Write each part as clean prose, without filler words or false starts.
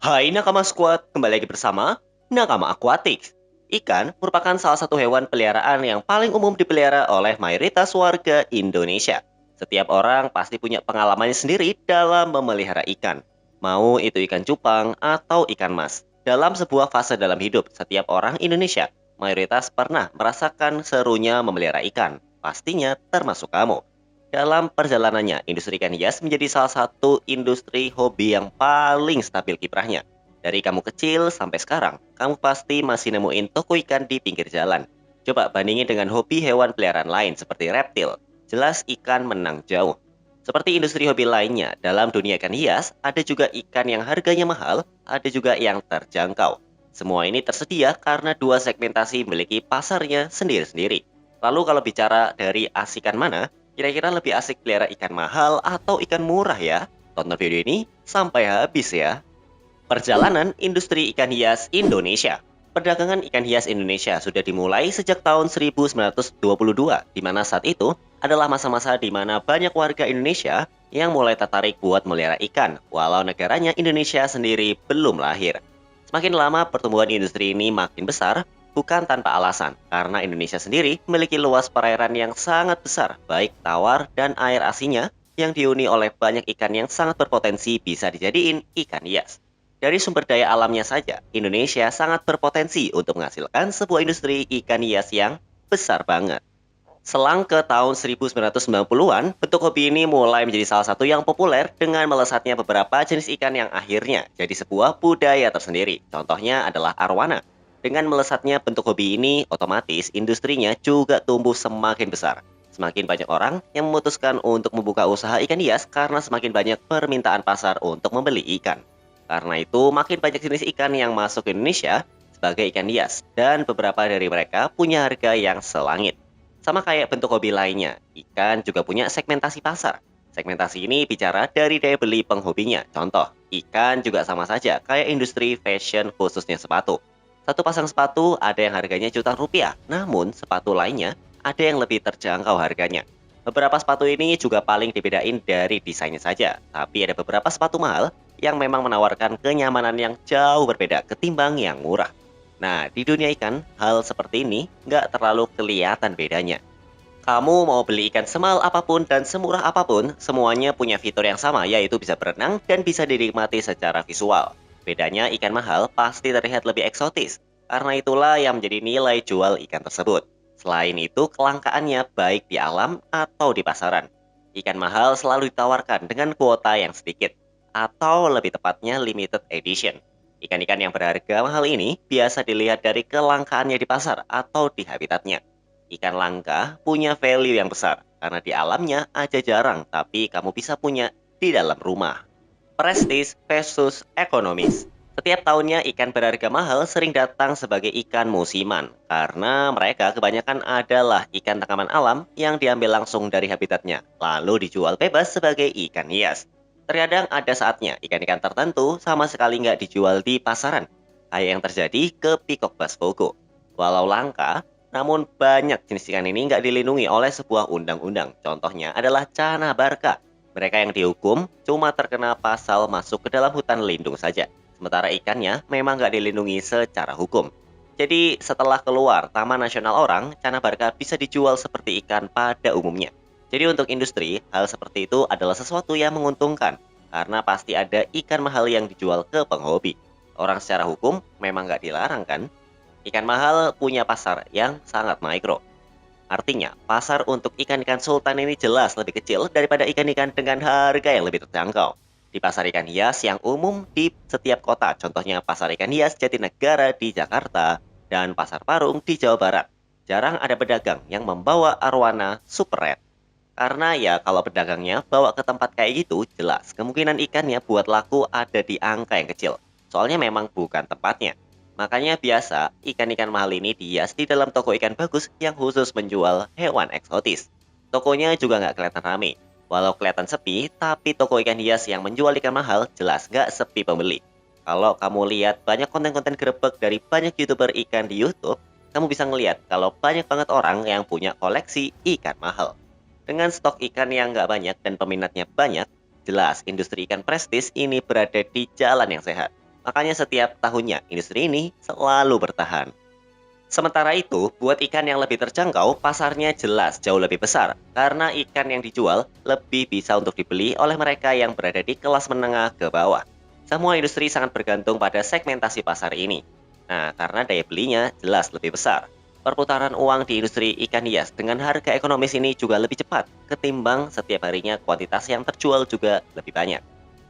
Hai Nakama Squad, kembali lagi bersama Nakama Aquatics. Ikan merupakan salah satu hewan peliharaan yang paling umum dipelihara oleh mayoritas warga Indonesia. Setiap orang pasti punya pengalamannya sendiri dalam memelihara ikan. Mau itu ikan cupang atau ikan mas. Dalam sebuah fase dalam hidup, setiap orang Indonesia mayoritas pernah merasakan serunya memelihara ikan. Pastinya termasuk kamu. Dalam perjalanannya, industri ikan hias menjadi salah satu industri hobi yang paling stabil kiprahnya. Dari kamu kecil sampai sekarang, kamu pasti masih nemuin toko ikan di pinggir jalan. Coba bandingin dengan hobi hewan peliharaan lain seperti reptil. Jelas ikan menang jauh. Seperti industri hobi lainnya, dalam dunia ikan hias, ada juga ikan yang harganya mahal, ada juga yang terjangkau. Semua ini tersedia karena dua segmentasi memiliki pasarnya sendiri-sendiri. Lalu kalau bicara dari asikan mana, kira-kira lebih asik pelihara ikan mahal atau ikan murah ya? Tonton video ini sampai habis ya. Perjalanan industri ikan hias Indonesia. Perdagangan ikan hias Indonesia sudah dimulai sejak tahun 1922, di mana saat itu adalah masa-masa di mana banyak warga Indonesia yang mulai tertarik buat melihara ikan, walau negaranya Indonesia sendiri belum lahir. Semakin lama pertumbuhan industri ini makin besar, bukan tanpa alasan, karena Indonesia sendiri memiliki luas perairan yang sangat besar, baik tawar dan air asinnya, yang dihuni oleh banyak ikan yang sangat berpotensi bisa dijadiin ikan hias. Dari sumber daya alamnya saja, Indonesia sangat berpotensi untuk menghasilkan sebuah industri ikan hias yang besar banget. Selang ke tahun 1990-an, bentuk hobi ini mulai menjadi salah satu yang populer dengan melesatnya beberapa jenis ikan yang akhirnya jadi sebuah budaya tersendiri. Contohnya adalah arwana. Dengan melesatnya bentuk hobi ini, otomatis industrinya juga tumbuh semakin besar. Semakin banyak orang yang memutuskan untuk membuka usaha ikan hias karena semakin banyak permintaan pasar untuk membeli ikan. Karena itu, makin banyak jenis ikan yang masuk ke Indonesia sebagai ikan hias, dan beberapa dari mereka punya harga yang selangit. Sama kayak bentuk hobi lainnya, ikan juga punya segmentasi pasar. Segmentasi ini bicara dari daya beli penghobinya. Contoh, ikan juga sama saja kayak industri fashion khususnya sepatu. Satu pasang sepatu ada yang harganya jutaan rupiah, namun sepatu lainnya ada yang lebih terjangkau harganya. Beberapa sepatu ini juga paling dibedain dari desainnya saja, tapi ada beberapa sepatu mahal yang memang menawarkan kenyamanan yang jauh berbeda ketimbang yang murah. Nah, di dunia ikan, hal seperti ini nggak terlalu kelihatan bedanya. Kamu mau beli ikan semahal apapun dan semurah apapun, semuanya punya fitur yang sama, yaitu bisa berenang dan bisa dinikmati secara visual. Bedanya ikan mahal pasti terlihat lebih eksotis, karena itulah yang menjadi nilai jual ikan tersebut. Selain itu, kelangkaannya baik di alam atau di pasaran. Ikan mahal selalu ditawarkan dengan kuota yang sedikit, atau lebih tepatnya limited edition. Ikan-ikan yang berharga mahal ini biasa dilihat dari kelangkaannya di pasar atau di habitatnya. Ikan langka punya value yang besar karena di alamnya aja jarang, tapi kamu bisa punya di dalam rumah. Prestis versus ekonomis. Setiap tahunnya ikan berharga mahal sering datang sebagai ikan musiman karena mereka kebanyakan adalah ikan tangkapan alam yang diambil langsung dari habitatnya lalu dijual bebas sebagai ikan hias. Terkadang ada saatnya ikan-ikan tertentu sama sekali nggak dijual di pasaran, kayak yang terjadi ke Peacock Bass Fogo. Walau langka, namun banyak jenis ikan ini nggak dilindungi oleh sebuah undang-undang. Contohnya adalah cana barca. Mereka yang dihukum cuma terkena pasal masuk ke dalam hutan lindung saja. Sementara ikannya memang nggak dilindungi secara hukum. Jadi setelah keluar Taman Nasional Orang, cana barca bisa dijual seperti ikan pada umumnya. Jadi untuk industri, hal seperti itu adalah sesuatu yang menguntungkan. Karena pasti ada ikan mahal yang dijual ke penghobi. Orang secara hukum memang nggak dilarang kan? Ikan mahal punya pasar yang sangat mikro. Artinya, pasar untuk ikan-ikan sultan ini jelas lebih kecil daripada ikan-ikan dengan harga yang lebih terjangkau. Di pasar ikan hias yang umum di setiap kota, contohnya pasar ikan hias Jatinegara di Jakarta dan pasar Parung di Jawa Barat, jarang ada pedagang yang membawa arwana super red. Karena ya kalau pedagangnya bawa ke tempat kayak gitu, jelas kemungkinan ikannya buat laku ada di angka yang kecil. Soalnya memang bukan tempatnya. Makanya biasa ikan-ikan mahal ini dihias di dalam toko ikan bagus yang khusus menjual hewan eksotis. Tokonya juga nggak kelihatan rame. Walau kelihatan sepi, tapi toko ikan hias yang menjual ikan mahal jelas nggak sepi pembeli. Kalau kamu lihat banyak konten-konten grebek dari banyak YouTuber ikan di YouTube, kamu bisa ngeliat kalau banyak banget orang yang punya koleksi ikan mahal. Dengan stok ikan yang nggak banyak dan peminatnya banyak, jelas industri ikan prestis ini berada di jalan yang sehat. Makanya setiap tahunnya industri ini selalu bertahan. Sementara itu, buat ikan yang lebih terjangkau, pasarnya jelas jauh lebih besar. Karena ikan yang dijual lebih bisa untuk dibeli oleh mereka yang berada di kelas menengah ke bawah. Semua industri sangat bergantung pada segmentasi pasar ini. Nah, karena daya belinya jelas lebih besar. Perputaran uang di industri ikan hias dengan harga ekonomis ini juga lebih cepat ketimbang setiap harinya kuantitas yang terjual juga lebih banyak.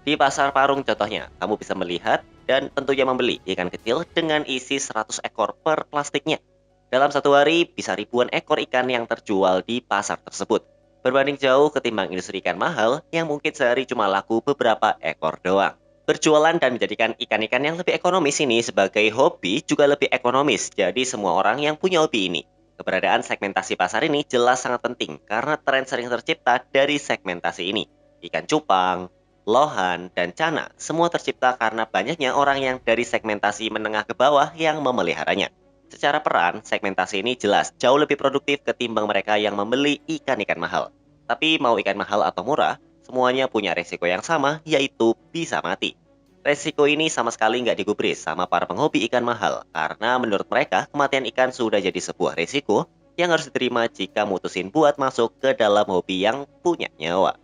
Di pasar Parung contohnya, kamu bisa melihat dan tentunya membeli ikan kecil dengan isi 100 ekor per plastiknya. Dalam satu hari, bisa ribuan ekor ikan yang terjual di pasar tersebut. Berbanding jauh ketimbang industri ikan mahal yang mungkin sehari cuma laku beberapa ekor doang. Berjualan dan menjadikan ikan-ikan yang lebih ekonomis ini sebagai hobi juga lebih ekonomis. Jadi semua orang yang punya hobi ini. Keberadaan segmentasi pasar ini jelas sangat penting karena tren sering tercipta dari segmentasi ini. Ikan cupang, lohan, dan cana semua tercipta karena banyaknya orang yang dari segmentasi menengah ke bawah yang memeliharanya. Secara peran, segmentasi ini jelas jauh lebih produktif ketimbang mereka yang membeli ikan-ikan mahal. Tapi mau ikan mahal atau murah, semuanya punya resiko yang sama, yaitu bisa mati. Resiko ini sama sekali nggak digubris sama para penghobi ikan mahal, karena menurut mereka kematian ikan sudah jadi sebuah resiko yang harus diterima jika mutusin buat masuk ke dalam hobi yang punya nyawa.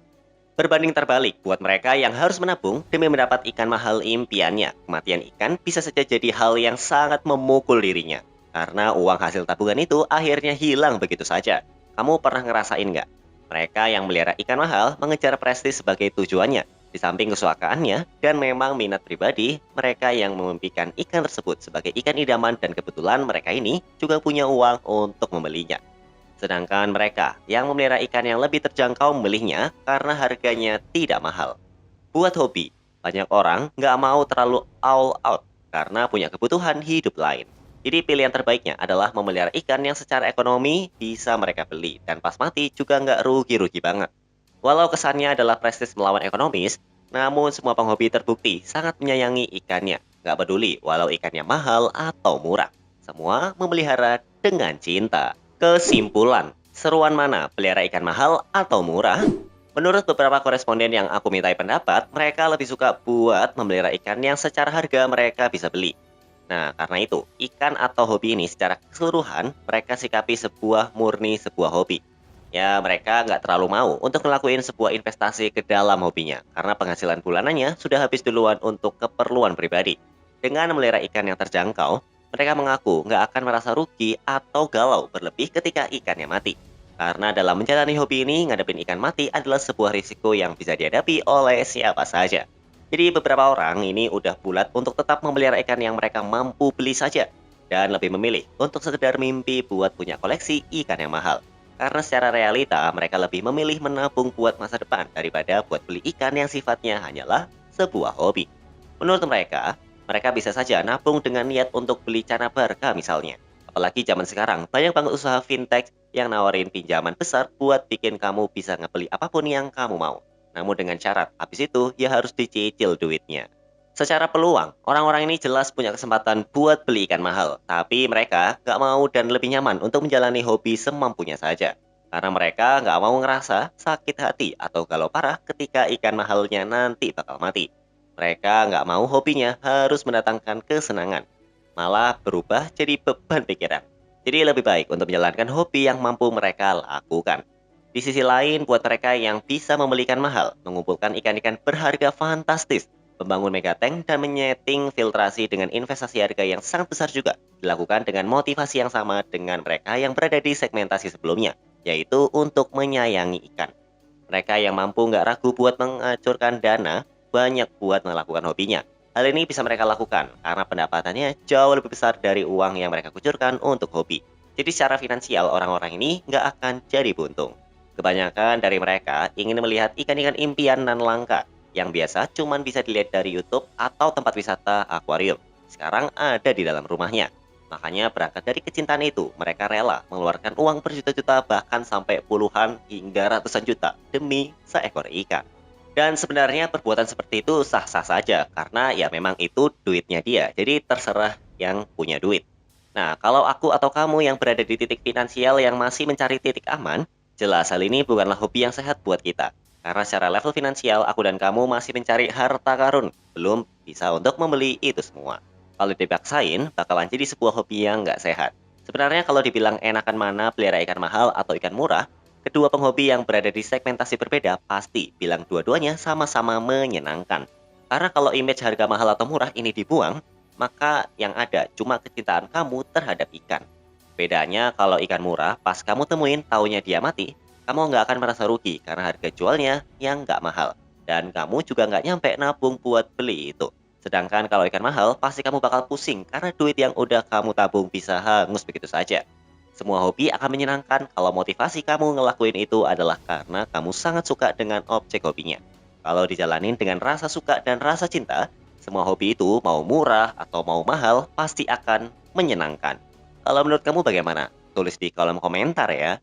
Berbanding terbalik, buat mereka yang harus menabung demi mendapat ikan mahal impiannya, kematian ikan bisa saja jadi hal yang sangat memukul dirinya. Karena uang hasil tabungan itu akhirnya hilang begitu saja. Kamu pernah ngerasain nggak? Mereka yang melihara ikan mahal mengejar prestis sebagai tujuannya. Di samping kesukaannya dan memang minat pribadi, mereka yang memimpikan ikan tersebut sebagai ikan idaman dan kebetulan mereka ini juga punya uang untuk membelinya. Sedangkan mereka yang memelihara ikan yang lebih terjangkau membelinya karena harganya tidak mahal. Buat hobi, banyak orang nggak mau terlalu all out karena punya kebutuhan hidup lain. Jadi pilihan terbaiknya adalah memelihara ikan yang secara ekonomi bisa mereka beli dan pas mati juga nggak rugi-rugi banget. Walau kesannya adalah prestis melawan ekonomis, namun semua penghobi terbukti sangat menyayangi ikannya. Nggak peduli walau ikannya mahal atau murah. Semua memelihara dengan cinta. Kesimpulan, seruan mana pelihara ikan mahal atau murah? Menurut beberapa koresponden yang aku mintai pendapat, mereka lebih suka buat memelihara ikan yang secara harga mereka bisa beli. Nah, karena itu, ikan atau hobi ini secara keseluruhan mereka sikapi sebuah hobi. Ya, mereka nggak terlalu mau untuk ngelakuin sebuah investasi ke dalam hobinya, karena penghasilan bulanannya sudah habis duluan untuk keperluan pribadi. Dengan memelihara ikan yang terjangkau, mereka mengaku nggak akan merasa rugi atau galau berlebih ketika ikannya mati. Karena dalam menjalani hobi ini, ngadepin ikan mati adalah sebuah risiko yang bisa dihadapi oleh siapa saja. Jadi beberapa orang ini udah bulat untuk tetap memelihara ikan yang mereka mampu beli saja, dan lebih memilih untuk sekedar mimpi buat punya koleksi ikan yang mahal. Karena secara realita, mereka lebih memilih menabung buat masa depan daripada buat beli ikan yang sifatnya hanyalah sebuah hobi. Menurut mereka, mereka bisa saja nabung dengan niat untuk beli cana barca misalnya. Apalagi zaman sekarang, banyak banget usaha fintech yang nawarin pinjaman besar buat bikin kamu bisa ngebeli apapun yang kamu mau. Namun dengan syarat, habis itu ya harus dicicil duitnya. Secara peluang, orang-orang ini jelas punya kesempatan buat beli ikan mahal. Tapi mereka nggak mau dan lebih nyaman untuk menjalani hobi semampunya saja. Karena mereka nggak mau ngerasa sakit hati atau galau parah ketika ikan mahalnya nanti bakal mati. Mereka nggak mau hobinya harus mendatangkan kesenangan. Malah berubah jadi beban pikiran. Jadi lebih baik untuk menjalankan hobi yang mampu mereka lakukan. Di sisi lain, buat mereka yang bisa membeli ikan mahal, mengumpulkan ikan-ikan berharga fantastis, membangun megatank dan menyeting filtrasi dengan investasi harga yang sangat besar juga dilakukan dengan motivasi yang sama dengan mereka yang berada di segmentasi sebelumnya, yaitu untuk menyayangi ikan. Mereka yang mampu nggak ragu buat mengacurkan dana banyak buat melakukan hobinya. Hal ini bisa mereka lakukan karena pendapatannya jauh lebih besar dari uang yang mereka kucurkan untuk hobi. Jadi secara finansial orang-orang ini nggak akan jadi buntung. Kebanyakan dari mereka ingin melihat ikan-ikan impian nan langka yang biasa cuman bisa dilihat dari YouTube atau tempat wisata akuarium. Sekarang ada di dalam rumahnya. Makanya berangkat dari kecintaan itu, mereka rela mengeluarkan uang berjuta-juta bahkan sampai puluhan hingga ratusan juta demi seekor ikan. Dan sebenarnya perbuatan seperti itu sah-sah saja karena ya memang itu duitnya dia. Jadi terserah yang punya duit. Nah, kalau aku atau kamu yang berada di titik finansial yang masih mencari titik aman, jelas hal ini bukanlah hobi yang sehat buat kita. Karena secara level finansial, aku dan kamu masih mencari harta karun, belum bisa untuk membeli itu semua. Kalau dipaksain, bakalan jadi sebuah hobi yang nggak sehat. Sebenarnya kalau dibilang enakan mana pelihara ikan mahal atau ikan murah, kedua penghobi yang berada di segmentasi berbeda pasti bilang dua-duanya sama-sama menyenangkan. Karena kalau image harga mahal atau murah ini dibuang, maka yang ada cuma kecintaan kamu terhadap ikan. Bedanya kalau ikan murah, pas kamu temuin taunya dia mati, kamu nggak akan merasa rugi karena harga jualnya yang nggak mahal. Dan kamu juga nggak nyampe nabung buat beli itu. Sedangkan kalau ikan mahal, pasti kamu bakal pusing karena duit yang udah kamu tabung bisa hangus begitu saja. Semua hobi akan menyenangkan kalau motivasi kamu ngelakuin itu adalah karena kamu sangat suka dengan objek hobinya. Kalau dijalanin dengan rasa suka dan rasa cinta, semua hobi itu mau murah atau mau mahal pasti akan menyenangkan. Kalau menurut kamu bagaimana? Tulis di kolom komentar ya.